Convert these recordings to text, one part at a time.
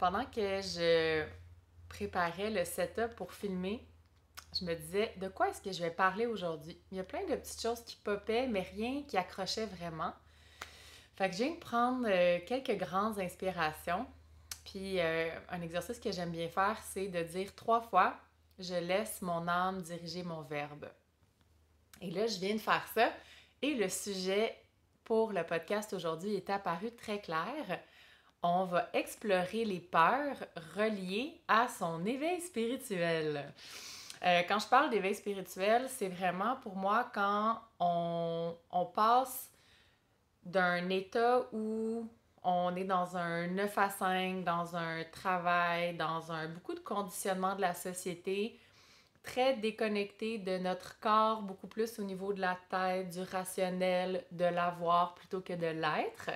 pendant que je préparais le setup pour filmer, je me disais de quoi est-ce que je vais parler aujourd'hui? Il y a plein de petites choses qui popaient, mais rien qui accrochait vraiment. Fait que je viens de prendre quelques grandes inspirations. Puis un exercice que j'aime bien faire, c'est de dire 3 fois je laisse mon âme diriger mon verbe. Et là, je viens de faire ça. Et le sujet pour le podcast aujourd'hui est apparu très clair. On va explorer les peurs reliées à son éveil spirituel. Quand je parle d'éveil spirituel, c'est vraiment pour moi quand on passe d'un état où on est dans un 9 à 5, dans un travail, dans un beaucoup de conditionnement de la société, très déconnecté de notre corps, beaucoup plus au niveau de la tête, du rationnel, de l'avoir plutôt que de l'être.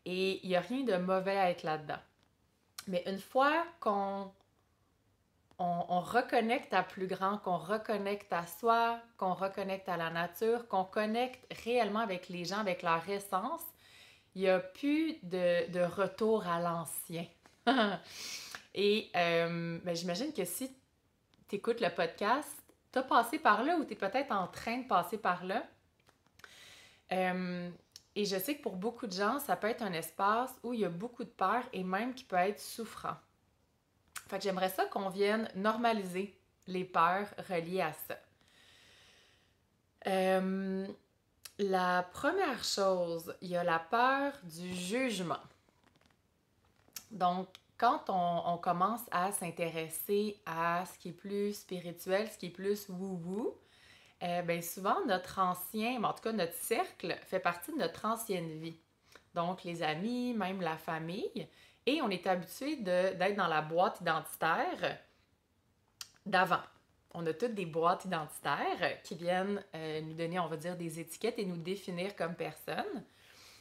Et il n'y a rien de mauvais à être là-dedans. Mais une fois qu'on reconnecte à plus grand, qu'on reconnecte à soi, qu'on reconnecte à la nature, qu'on connecte réellement avec les gens, avec leur essence, il n'y a plus de retour à l'ancien. Et ben, j'imagine que si tu écoutes le podcast, tu as passé par là ou tu es peut-être en train de passer par là. Et je sais que pour beaucoup de gens, ça peut être un espace où il y a beaucoup de peur et même qui peut être souffrant. Fait que j'aimerais ça qu'on vienne normaliser les peurs reliées à ça. La première chose, il y a la peur du jugement. Donc, quand on commence à s'intéresser à ce qui est plus spirituel, ce qui est plus woo-woo, bien souvent notre ancien, en tout cas notre cercle, fait partie de notre ancienne vie. Donc, les amis, même la famille. Et on est habitué d'être dans la boîte identitaire d'avant. On a toutes des boîtes identitaires qui viennent nous donner, on va dire, des étiquettes et nous définir comme personne.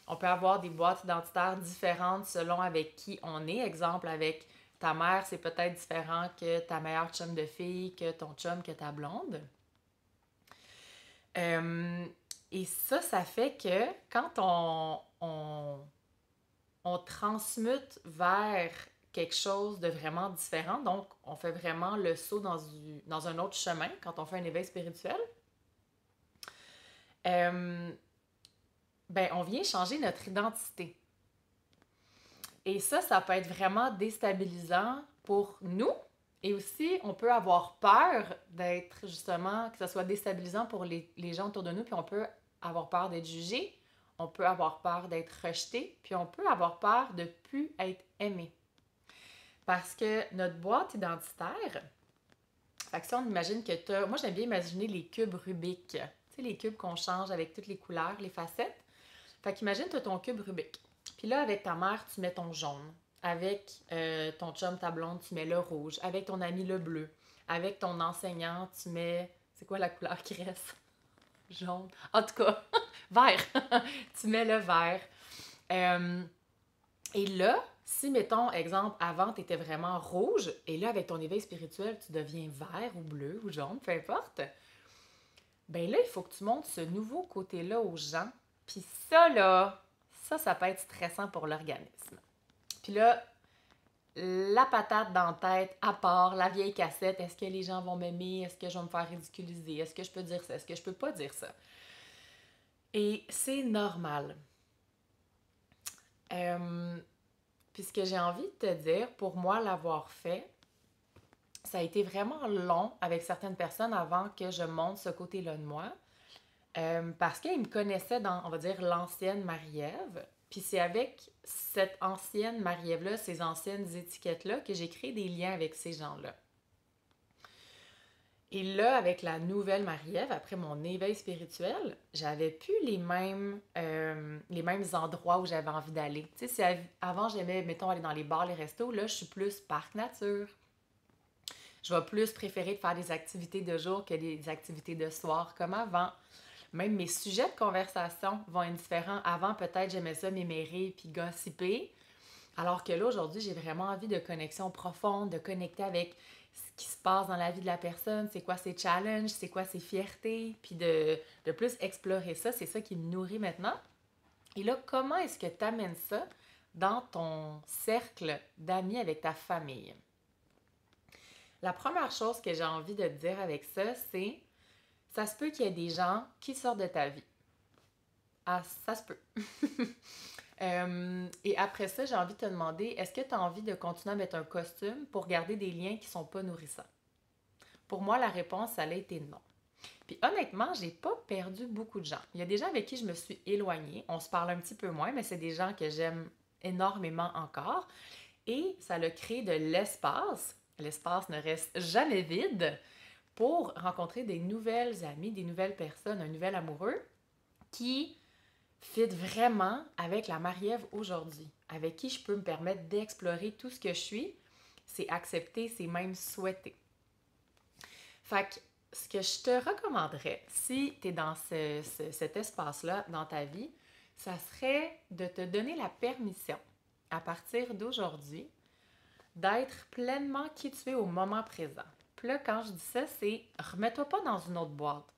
On peut avoir des boîtes identitaires différentes selon avec qui on est. Exemple, avec ta mère, c'est peut-être différent que ta meilleure chum de fille, que ton chum, que ta blonde. Et ça fait que quand on transmute vers quelque chose de vraiment différent, donc on fait vraiment le saut dans un autre chemin quand on fait un éveil spirituel, ben on vient changer notre identité. Et ça peut être vraiment déstabilisant pour nous. Et aussi, on peut avoir peur d'être justement, que ce soit déstabilisant pour les gens autour de nous, puis on peut avoir peur d'être jugé, on peut avoir peur d'être rejeté, puis on peut avoir peur de ne plus être aimé. Parce que notre boîte identitaire, fait que si on imagine que tu as... Moi, j'aime bien imaginer les cubes Rubik. Tu sais, les cubes qu'on change avec toutes les couleurs, les facettes. Fait qu'imagine, tu as ton cube Rubik. Puis là, avec ta mère, tu mets ton jaune. Avec ton chum, ta blonde, tu mets le rouge. Avec ton ami, le bleu. Avec ton enseignant, tu mets... C'est quoi la couleur qui reste? Jaune. En tout cas, vert. Tu mets le vert. Et là, si, mettons, exemple, avant, tu étais vraiment rouge, et là, avec ton éveil spirituel, tu deviens vert ou bleu ou jaune, peu importe, ben là, il faut que tu montres ce nouveau côté-là aux gens. Puis ça, là, ça peut être stressant pour l'organisme. Puis là, la patate dans la tête, à part la vieille cassette, est-ce que les gens vont m'aimer? Est-ce que je vais me faire ridiculiser? Est-ce que je peux dire ça? Est-ce que je peux pas dire ça? Et c'est normal. Puis ce que j'ai envie de te dire, pour moi, l'avoir fait, ça a été vraiment long avec certaines personnes avant que je montre ce côté-là de moi. Parce qu'ils me connaissaient dans, on va dire, l'ancienne Marie-Ève. Puis c'est avec cette ancienne Marie-Ève-là, ces anciennes étiquettes-là, que j'ai créé des liens avec ces gens-là. Et là, avec la nouvelle Marie-Ève, après mon éveil spirituel, j'avais plus les mêmes endroits où j'avais envie d'aller. Tu sais, si avant j'aimais, mettons, aller dans les bars, les restos, là, je suis plus parc nature. Je vais plus préférer de faire des activités de jour que des activités de soir comme avant. Même mes sujets de conversation vont être différents. Avant, peut-être, j'aimais ça m'émérer puis gossiper. Alors que là, aujourd'hui, j'ai vraiment envie de connexion profonde, de connecter avec ce qui se passe dans la vie de la personne, c'est quoi ses challenges, c'est quoi ses fiertés, puis de plus explorer ça. C'est ça qui me nourrit maintenant. Et là, comment est-ce que tu amènes ça dans ton cercle d'amis avec ta famille. La première chose que j'ai envie de te dire avec ça, c'est ça se peut qu'il y ait des gens qui sortent de ta vie. Ah, ça se peut. Et après ça, j'ai envie de te demander, est-ce que tu as envie de continuer à mettre un costume pour garder des liens qui sont pas nourrissants? Pour moi, la réponse, ça a été non. Puis honnêtement, j'ai pas perdu beaucoup de gens. Il y a des gens avec qui je me suis éloignée. On se parle un petit peu moins, mais c'est des gens que j'aime énormément encore. Et ça a créé de l'espace. L'espace ne reste jamais vide pour rencontrer des nouvelles amies, des nouvelles personnes, un nouvel amoureux qui fit vraiment avec la Marie-Ève aujourd'hui, avec qui je peux me permettre d'explorer tout ce que je suis. C'est accepter, c'est même souhaiter. Fait que ce que je te recommanderais, si tu es dans cet espace-là dans ta vie, ça serait de te donner la permission, à partir d'aujourd'hui, d'être pleinement qui tu es au moment présent. Puis là, quand je dis ça, c'est remets-toi pas dans une autre boîte.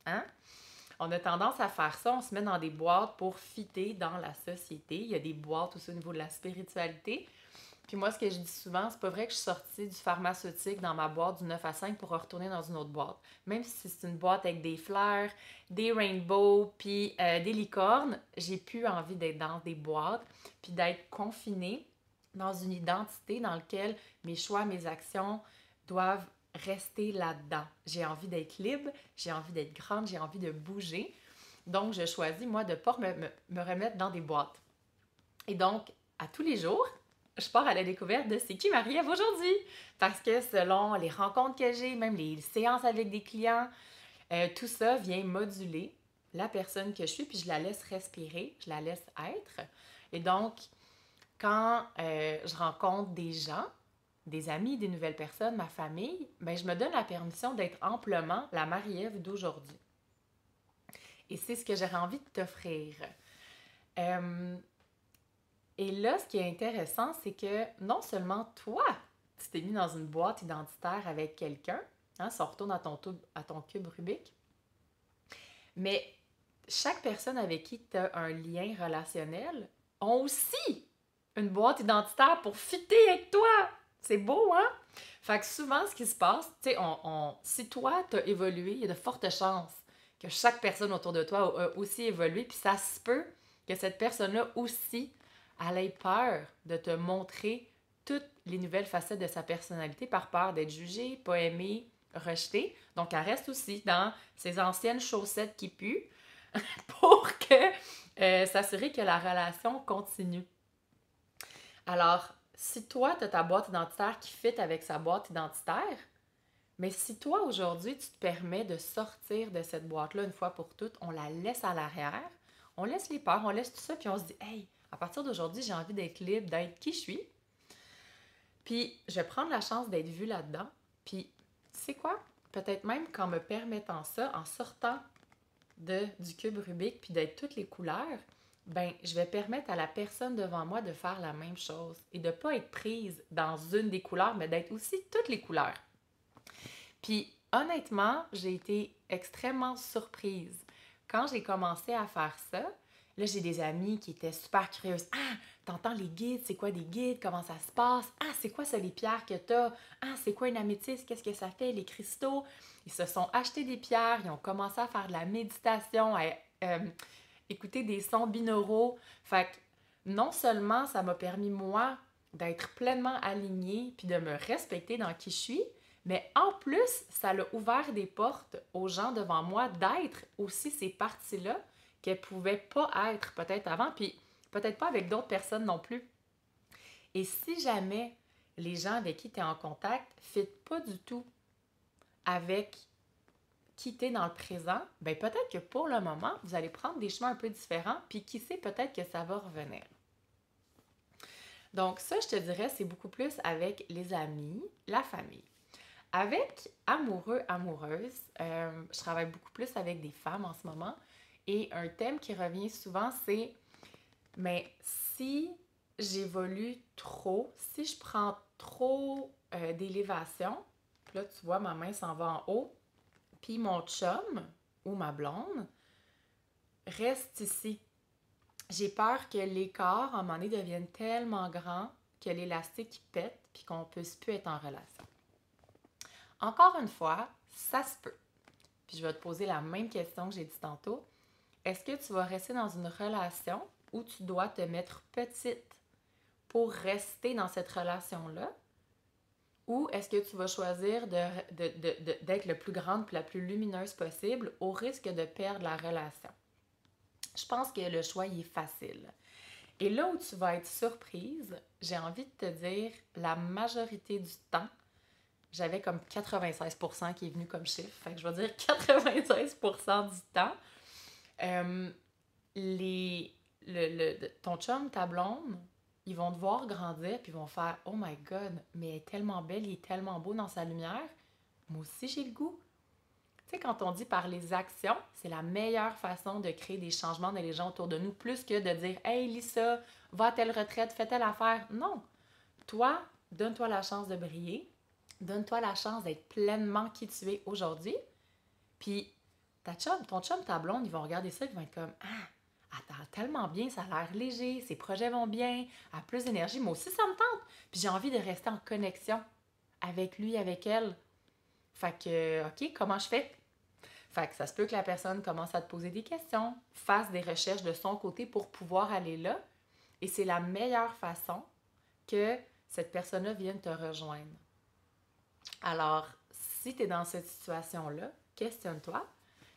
Hein? On a tendance à faire ça, on se met dans des boîtes pour fitter dans la société. Il y a des boîtes aussi au niveau de la spiritualité. Puis moi, ce que je dis souvent, c'est pas vrai que je suis sortie du pharmaceutique dans ma boîte du 9 à 5 pour retourner dans une autre boîte. Même si c'est une boîte avec des fleurs, des rainbows, puis des licornes, j'ai plus envie d'être dans des boîtes, puis d'être confinée dans une identité dans laquelle mes choix, mes actions doivent rester là-dedans. J'ai envie d'être libre, j'ai envie d'être grande, j'ai envie de bouger. Donc, je choisis, moi, de ne pas me remettre dans des boîtes. Et donc, à tous les jours, je pars à la découverte de c'est qui Marie-Ève aujourd'hui. Parce que selon les rencontres que j'ai, même les séances avec des clients, tout ça vient moduler la personne que je suis, puis je la laisse respirer, je la laisse être. Et donc, quand je rencontre des gens, des amis, des nouvelles personnes, ma famille, ben, je me donne la permission d'être amplement la Marie-Ève d'aujourd'hui. Et c'est ce que j'aurais envie de t'offrir. Et là, ce qui est intéressant, c'est que non seulement toi, tu t'es mis dans une boîte identitaire avec quelqu'un, hein, si on retourne à ton cube Rubik, mais chaque personne avec qui tu as un lien relationnel ont aussi une boîte identitaire pour fitter avec toi. C'est beau, hein? Fait que souvent, ce qui se passe, tu sais, si toi, tu as évolué, il y a de fortes chances que chaque personne autour de toi a aussi évolué, puis ça se peut que cette personne-là aussi, elle ait peur de te montrer toutes les nouvelles facettes de sa personnalité par peur d'être jugée, pas aimée, rejetée. Donc, elle reste aussi dans ses anciennes chaussettes qui puent pour s'assurer que la relation continue. Alors, si toi, tu as ta boîte identitaire qui fit avec sa boîte identitaire, mais si toi, aujourd'hui, tu te permets de sortir de cette boîte-là une fois pour toutes, on la laisse à l'arrière, on laisse les peurs, on laisse tout ça, puis on se dit « Hey, à partir d'aujourd'hui, j'ai envie d'être libre, d'être qui je suis. » Puis, je vais prendre la chance d'être vue là-dedans. Puis, tu sais quoi? Peut-être même qu'en me permettant ça, en sortant du cube Rubik, puis d'être toutes les couleurs, ben, je vais permettre à la personne devant moi de faire la même chose et de ne pas être prise dans une des couleurs, mais d'être aussi toutes les couleurs. Puis, honnêtement, j'ai été extrêmement surprise. Quand j'ai commencé à faire ça, là, j'ai des amies qui étaient super curieuses. « Ah, t'entends les guides? C'est quoi des guides? Comment ça se passe? Ah, c'est quoi ça, les pierres que t'as? Ah, c'est quoi une améthyste? Qu'est-ce que ça fait? Les cristaux? » Ils se sont achetés des pierres, ils ont commencé à faire de la méditation, à écouter des sons binauraux. Fait que non seulement ça m'a permis, moi, d'être pleinement alignée puis de me respecter dans qui je suis, mais en plus, ça l'a ouvert des portes aux gens devant moi d'être aussi ces parties-là qu'elles ne pouvaient pas être peut-être avant, puis peut-être pas avec d'autres personnes non plus. Et si jamais les gens avec qui tu es en contact ne fitent pas du tout avec qui tu es dans le présent, bien peut-être que pour le moment, vous allez prendre des chemins un peu différents, puis qui sait, peut-être que ça va revenir. Donc ça, je te dirais, c'est beaucoup plus avec les amis, la famille. Avec amoureux, amoureuses, je travaille beaucoup plus avec des femmes en ce moment. Et un thème qui revient souvent, c'est « mais si j'évolue trop, si je prends trop d'élévation, là, tu vois, ma main s'en va en haut, puis mon chum ou ma blonde reste ici. j'ai peur que l'écart, à un moment donné, devienne tellement grand que l'élastique pète puis qu'on ne puisse plus être en relation. Encore une fois, ça se peut. Puis je vais te poser la même question que j'ai dit tantôt. Est-ce que tu vas rester dans une relation où tu dois te mettre petite pour rester dans cette relation-là? Ou est-ce que tu vas choisir d'être le plus grande et la plus lumineuse possible au risque de perdre la relation? Je pense que le choix il est facile. Et là où tu vas être surprise, j'ai envie de te dire, la majorité du temps, j'avais comme 96% qui est venu comme chiffre, fait que je vais dire 96% du temps, euh, ton chum, ta blonde, ils vont te voir grandir puis ils vont faire « Oh my God, mais elle est tellement belle, il est tellement beau dans sa lumière. Moi aussi, j'ai le goût. » Tu sais, quand on dit par les actions, c'est la meilleure façon de créer des changements dans les gens autour de nous, plus que de dire « Hey, Lisa, va à telle retraite, fais telle affaire. » Non. Toi, donne-toi la chance de briller. Donne-toi la chance d'être pleinement qui tu es aujourd'hui. Puis, ton chum, ta blonde, ils vont regarder ça et ils vont être comme « Ah, elle a tellement bien, ça a l'air léger, ses projets vont bien, elle a plus d'énergie. Moi aussi, ça me tente. Puis j'ai envie de rester en connexion avec lui, avec elle. Fait que, OK, comment je fais? Fait que ça se peut que la personne commence à te poser des questions, fasse des recherches de son côté pour pouvoir aller là. Et c'est la meilleure façon que cette personne-là vienne te rejoindre. Alors, si tu es dans cette situation-là, questionne-toi.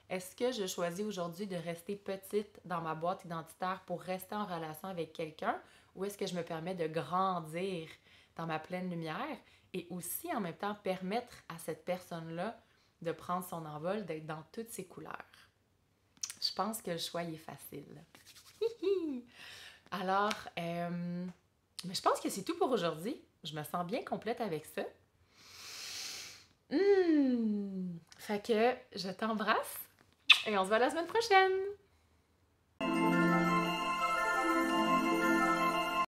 Est-ce que je choisis aujourd'hui de rester petite dans ma boîte identitaire pour rester en relation avec quelqu'un ou est-ce que je me permets de grandir dans ma pleine lumière et aussi en même temps permettre à cette personne-là de prendre son envol, d'être dans toutes ses couleurs? Je pense que le choix est facile. Alors, mais je pense que c'est tout pour aujourd'hui. Je me sens bien complète avec ça. Fait que je t'embrasse et on se voit la semaine prochaine!